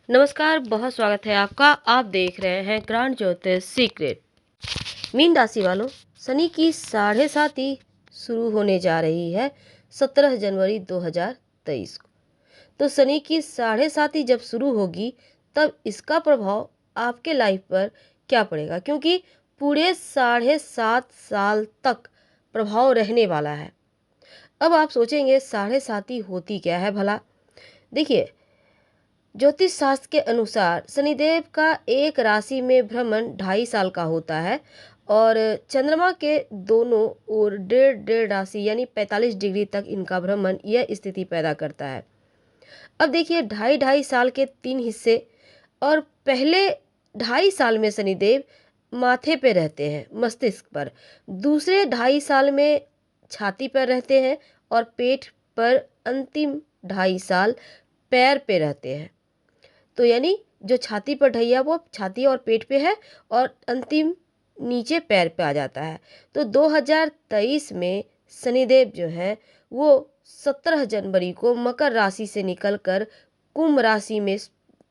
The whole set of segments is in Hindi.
नमस्कार, बहुत स्वागत है आपका। आप देख रहे हैं ग्रांड ज्योतिष सीक्रेट। मीन राशि वालों, शनि की 7.5 शुरू होने जा रही है 17 जनवरी 2023 को। तो शनि की 7.5 जब शुरू होगी तब इसका प्रभाव आपके लाइफ पर क्या पड़ेगा, क्योंकि पूरे 7.5 साल तक प्रभाव रहने वाला है। अब आप सोचेंगे 7.5 होती क्या है भला। देखिए, ज्योतिष शास्त्र के अनुसार शनिदेव का एक राशि में भ्रमण 2.5 साल का होता है और चंद्रमा के दोनों ओर 1.5 राशि यानी 45 डिग्री तक इनका भ्रमण यह स्थिति पैदा करता है। अब देखिए, 2.5 साल के 3 हिस्से। और पहले 2.5 साल में शनिदेव माथे पे रहते हैं, मस्तिष्क पर। दूसरे 2.5 साल में छाती पर रहते हैं और पेट पर। अंतिम 2.5 साल पैर पे रहते हैं। तो यानी जो छाती पर ढैया वो छाती और पेट पे है और अंतिम नीचे पैर पे आ जाता है। तो 2023 में शनिदेव जो है वो 17 जनवरी को मकर राशि से निकलकर कुंभ राशि में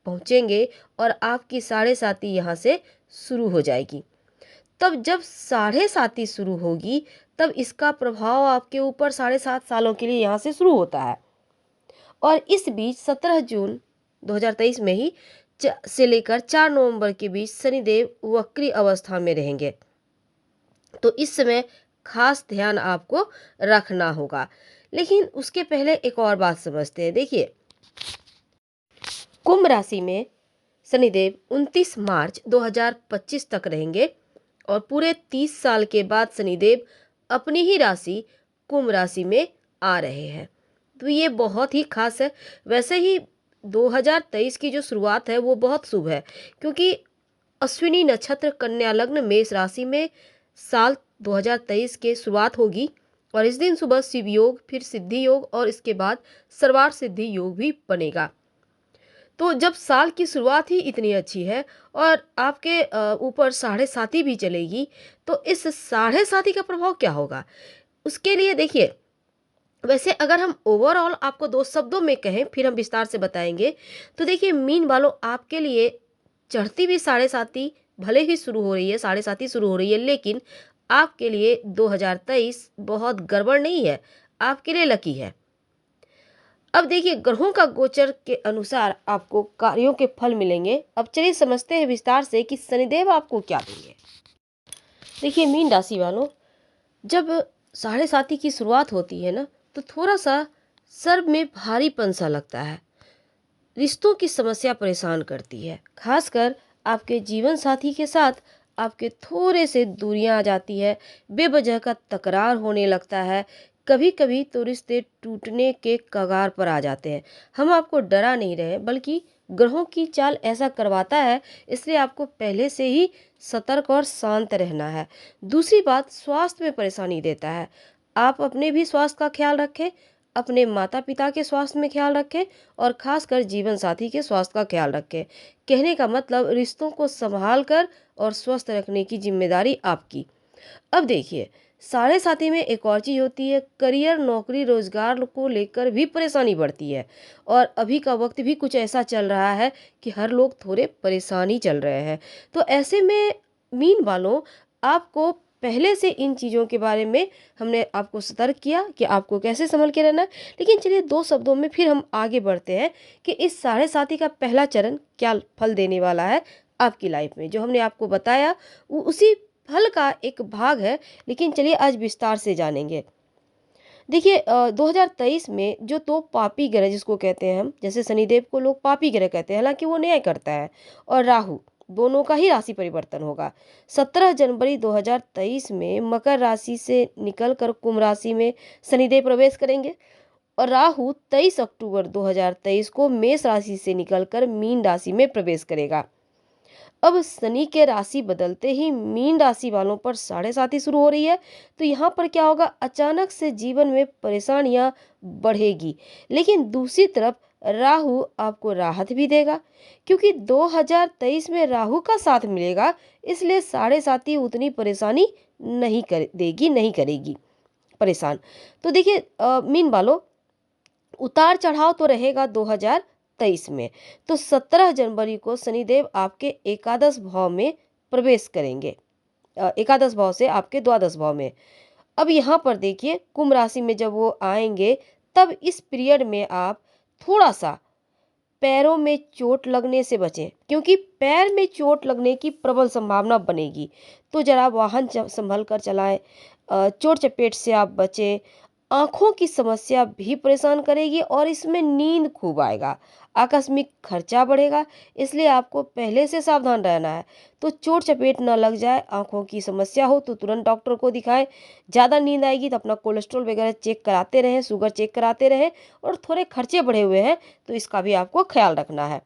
पहुंचेंगे और आपकी 7.5 यहाँ से शुरू हो जाएगी। तब जब 7.5 शुरू होगी तब इसका प्रभाव आपके ऊपर 7.5 सालों के लिए यहाँ से शुरू होता है। और इस बीच 17 जून 2023 में ही से लेकर 4 नवंबर के बीच शनिदेव वक्री अवस्था में रहेंगे। तो इस समय खास ध्यान आपको रखना होगा। लेकिन उसके पहले एक और बात समझते हैं। देखिए, कुंभ राशि में शनिदेव 29 मार्च 2025 तक रहेंगे और पूरे 30 साल के बाद शनिदेव अपनी ही राशि कुंभ राशि में आ रहे हैं। तो ये बहुत ही खास है। वैसे ही 2023 की जो शुरुआत है वो बहुत शुभ है, क्योंकि अश्विनी नक्षत्र कन्या लग्न मेष राशि में साल 2023 के शुरुआत होगी। और इस दिन सुबह शिव योग, फिर सिद्धि योग और इसके बाद सर्वार्थ सिद्धि योग भी बनेगा। तो जब साल की शुरुआत ही इतनी अच्छी है और आपके ऊपर 7.5 भी चलेगी, तो इस 7.5 का प्रभाव क्या होगा उसके लिए देखिए। वैसे अगर हम ओवरऑल आपको 2 शब्दों में कहें, फिर हम विस्तार से बताएंगे। तो देखिए, मीन वालों, आपके लिए चढ़ती भी 7.5 भले ही शुरू हो रही है, 7.5 शुरू हो रही है, लेकिन आपके लिए 2023 बहुत गड़बड़ नहीं है, आपके लिए लकी है। अब देखिए, ग्रहों का गोचर के अनुसार आपको कार्यों के फल मिलेंगे। अब चलिए समझते हैं विस्तार से कि शनिदेव आपको क्या देंगे। देखिए मीन राशि वालों, जब 7.5 की शुरुआत होती है ना, तो थोड़ा सा सर में भारीपन सा लगता है। रिश्तों की समस्या परेशान करती है, खासकर आपके जीवन साथी के साथ आपके थोड़े से दूरियां आ जाती है। बेवजह का तकरार होने लगता है। कभी कभी तो रिश्ते टूटने के कगार पर आ जाते हैं। हम आपको डरा नहीं रहे, बल्कि ग्रहों की चाल ऐसा करवाता है, इसलिए आपको पहले से ही सतर्क और शांत रहना है। दूसरी बात, स्वास्थ्य में परेशानी देता है। आप अपने भी स्वास्थ्य का ख्याल रखें, अपने माता पिता के स्वास्थ्य में ख्याल रखें और खासकर जीवन साथी के स्वास्थ्य का ख्याल रखें। कहने का मतलब, रिश्तों को संभाल कर और स्वस्थ रखने की जिम्मेदारी आपकी। अब देखिए, 7.5 में एक और चीज होती है, करियर, नौकरी, रोजगार को लेकर भी परेशानी बढ़ती है। और अभी का वक्त भी कुछ ऐसा चल रहा है कि हर लोग थोड़े परेशानी चल रहे हैं। तो ऐसे में मीन वालों, आपको पहले से इन चीज़ों के बारे में हमने आपको सतर्क किया कि आपको कैसे संभल के रहना है। लेकिन चलिए 2 शब्दों में फिर हम आगे बढ़ते हैं कि इस 7.5 का पहला चरण क्या फल देने वाला है आपकी लाइफ में। जो हमने आपको बताया वो उसी फल का एक भाग है, लेकिन चलिए आज विस्तार से जानेंगे। देखिए, 2023 में जो 2 पापी ग्रह जिसको कहते हैं हम, जैसे शनिदेव को लोग पापी ग्रह कहते हैं, हालांकि वो न्याय करता है, और राहु, दोनों का ही राशि परिवर्तन होगा। 17 जनवरी 2023 में मकर राशि से निकलकर कुंभ राशि में शनिदेव प्रवेश करेंगे और राहु 23 अक्टूबर 2023 को मेष राशि से निकलकर मीन राशि में प्रवेश करेगा। अब शनि के राशि बदलते ही मीन राशि वालों पर 7.5 शुरू हो रही है। तो यहाँ पर क्या होगा, अचानक से जीवन में परेशानियां बढ़ेगी। लेकिन दूसरी तरफ राहु आपको राहत भी देगा, क्योंकि 2023 में राहु का साथ मिलेगा, इसलिए 7.5 उतनी परेशानी नहीं देगी, नहीं करेगी परेशान। तो देखिए मीन वालों, उतार चढ़ाव तो रहेगा 2023 2023 में। तो 17 जनवरी को शनिदेव आपके एकादश भाव में प्रवेश करेंगे, एकादश भाव से आपके द्वादश भाव में। अब यहाँ पर देखिए कुंभ राशि में जब वो आएंगे तब इस पीरियड में आप थोड़ा सा पैरों में चोट लगने से बचें, क्योंकि पैर में चोट लगने की प्रबल संभावना बनेगी। तो जरा वाहन संभल कर चलाएं, चोट चपेट से आप बचें। आंखों की समस्या भी परेशान करेगी और इसमें नींद खूब आएगा, आकस्मिक खर्चा बढ़ेगा, इसलिए आपको पहले से सावधान रहना है। तो चोट चपेट न लग जाए, आंखों की समस्या हो तो तुरंत डॉक्टर को दिखाएं। ज़्यादा नींद आएगी तो अपना कोलेस्ट्रॉल वगैरह चेक कराते रहें, शुगर चेक कराते रहें, और थोड़े खर्चे बढ़े हुए हैं तो इसका भी आपको ख्याल रखना है।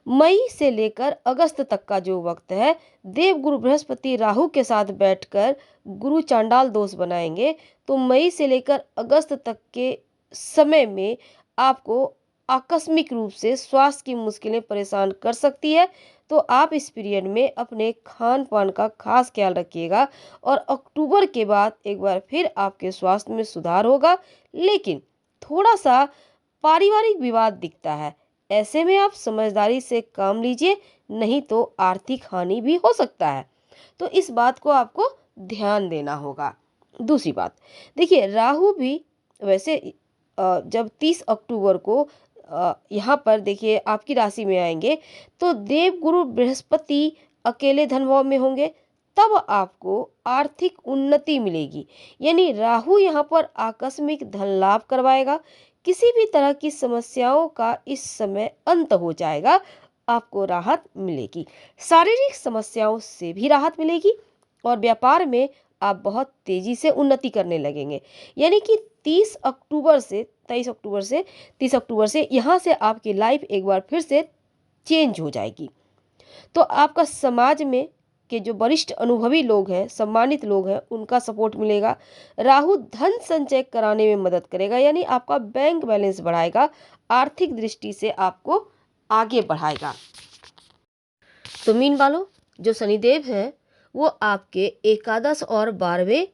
मई से लेकर अगस्त तक का जो वक्त है, देवगुरु बृहस्पति राहु के साथ बैठकर गुरु चांडाल दोष बनाएंगे। तो मई से लेकर अगस्त तक के समय में आपको आकस्मिक रूप से स्वास्थ्य की मुश्किलें परेशान कर सकती है। तो आप इस पीरियड में अपने खान पान का खास ख्याल रखिएगा, और अक्टूबर के बाद एक बार फिर आपके स्वास्थ्य में सुधार होगा, लेकिन थोड़ा सा पारिवारिक विवाद दिखता है। ऐसे में आप समझदारी से काम लीजिए, नहीं तो आर्थिक हानि भी हो सकता है। तो इस बात को आपको ध्यान देना होगा। दूसरी बात देखिए, राहु भी वैसे जब 30 अक्टूबर को यहाँ पर देखिए आपकी राशि में आएंगे तो देवगुरु बृहस्पति अकेले धन भाव में होंगे, तब आपको आर्थिक उन्नति मिलेगी। यानी राहु यहाँ पर आकस्मिक धन लाभ करवाएगा, किसी भी तरह की समस्याओं का इस समय अंत हो जाएगा, आपको राहत मिलेगी। शारीरिक समस्याओं से भी राहत मिलेगी और व्यापार में आप बहुत तेजी से उन्नति करने लगेंगे। यानी कि 30 अक्टूबर से 23 अक्टूबर से 30 अक्टूबर से यहाँ से आपकी लाइफ एक बार फिर से चेंज हो जाएगी। तो आपका समाज में के जो वरिष्ठ अनुभवी लोग हैं, सम्मानित लोग हैं, उनका सपोर्ट मिलेगा। राहु धन संचय कराने में मदद करेगा, यानी आपका बैंक बैलेंस बढ़ाएगा, आर्थिक दृष्टि से आपको आगे बढ़ाएगा। तो मीन वालों, जो शनिदेव हैं वो आपके एकादश और 12वें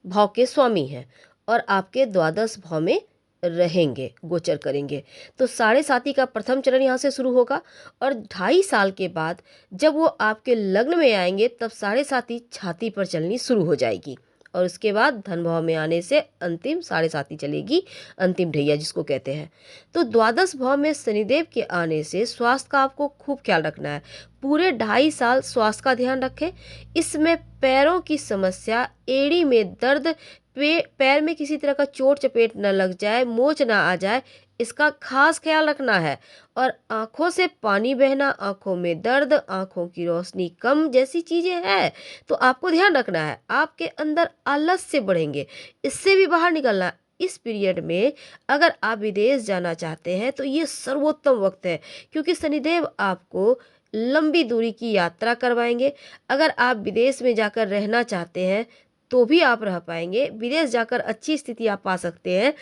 भाव के स्वामी हैं और आपके द्वादश भाव में रहेंगे, गोचर करेंगे। तो 7.5 का प्रथम चरण यहाँ से शुरू होगा और 2.5 साल के बाद जब वो आपके लग्न में आएंगे तब 7.5 छाती पर चलनी शुरू हो जाएगी, और उसके बाद धन भाव में आने से अंतिम 7.5 चलेगी, अंतिम ढैया जिसको कहते हैं। तो द्वादश भाव में शनिदेव के आने से स्वास्थ्य का आपको खूब ख्याल रखना है। पूरे 2.5 साल स्वास्थ्य का ध्यान रखें। इसमें पैरों की समस्या, एड़ी में दर्द, पैर में किसी तरह का चोट चपेट न लग जाए, मोच ना आ जाए, इसका खास ख्याल रखना है। और आंखों से पानी बहना, आंखों में दर्द, आंखों की रोशनी कम जैसी चीजें हैं तो आपको ध्यान रखना है। आपके अंदर आलस्य बढ़ेंगे, इससे भी बाहर निकलना है। इस पीरियड में अगर आप विदेश जाना चाहते हैं तो ये सर्वोत्तम वक्त है, क्योंकि शनिदेव आपको लंबी दूरी की यात्रा करवाएंगे। अगर आप विदेश में जाकर रहना चाहते हैं तो भी आप रह पाएंगे, विदेश जाकर अच्छी स्थिति आप पा सकते हैं।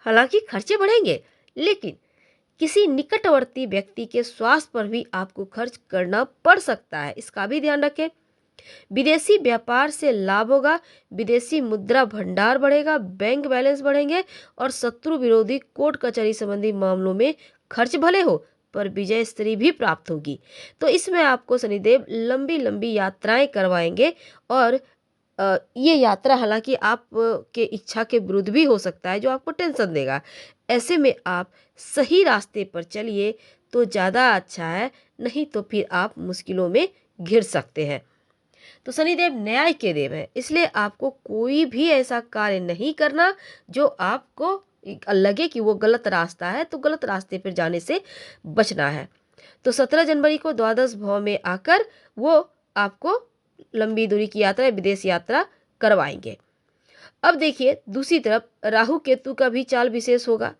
हालांकि खर्चे बढ़ेंगे, लेकिन किसी निकटवर्ती व्यक्ति के स्वास्थ्य पर भी आपको खर्च करना पड़ सकता है, इसका भी ध्यान रखें। विदेशी व्यापार से लाभ होगा, विदेशी मुद्रा भंडार बढ़ेगा, बैंक बैलेंस बढ़ेंगे और शत्रु विरोधी कोर्ट कचहरी संबंधी मामलों में खर्च भले हो पर विजय स्त्री भी प्राप्त होगी। तो इसमें आपको शनिदेव लंबी लंबी यात्राएं करवाएंगे, और ये यात्रा हालांकि आप के इच्छा के विरुद्ध भी हो सकता है, जो आपको टेंशन देगा। ऐसे में आप सही रास्ते पर चलिए तो ज़्यादा अच्छा है, नहीं तो फिर आप मुश्किलों में घिर सकते हैं। तो शनिदेव न्याय के देव है, इसलिए आपको कोई भी ऐसा कार्य नहीं करना जो आपको लगे कि वो गलत रास्ता है, तो गलत रास्ते पर जाने से बचना है। तो 17 जनवरी को द्वादश भाव में आकर वो आपको लंबी दूरी की यात्रा, विदेश यात्रा करवाएंगे। अब देखिए दूसरी तरफ राहु केतु का भी चाल विशेष होगा।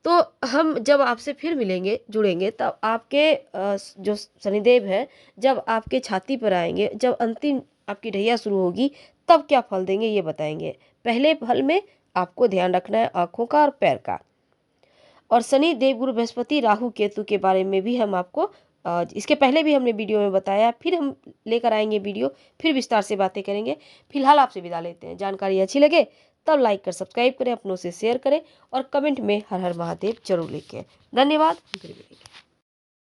तो हम जब आपसे फिर मिलेंगे, जुड़ेंगे, तब आपके जो शनिदेव है जब आपके छाती पर आएंगे, जब अंतिम आपकी ढैया शुरू होगी तब क्या फल देंगे ये बताएंगे। पहले फल में आपको ध्यान रखना है आँखों का और पैर का। और शनि देवगुरु बृहस्पति राहु केतु के बारे में भी हम आपको इसके पहले भी हमने वीडियो में बताया, फिर हम लेकर आएंगे वीडियो, फिर विस्तार से बातें करेंगे। फिलहाल आपसे विदा लेते हैं। जानकारी अच्छी लगे तब लाइक कर सब्सक्राइब करें, अपनों से शेयर करें और कमेंट में हर हर महादेव जरूर लिखें। धन्यवाद। फिर मिलेंगे।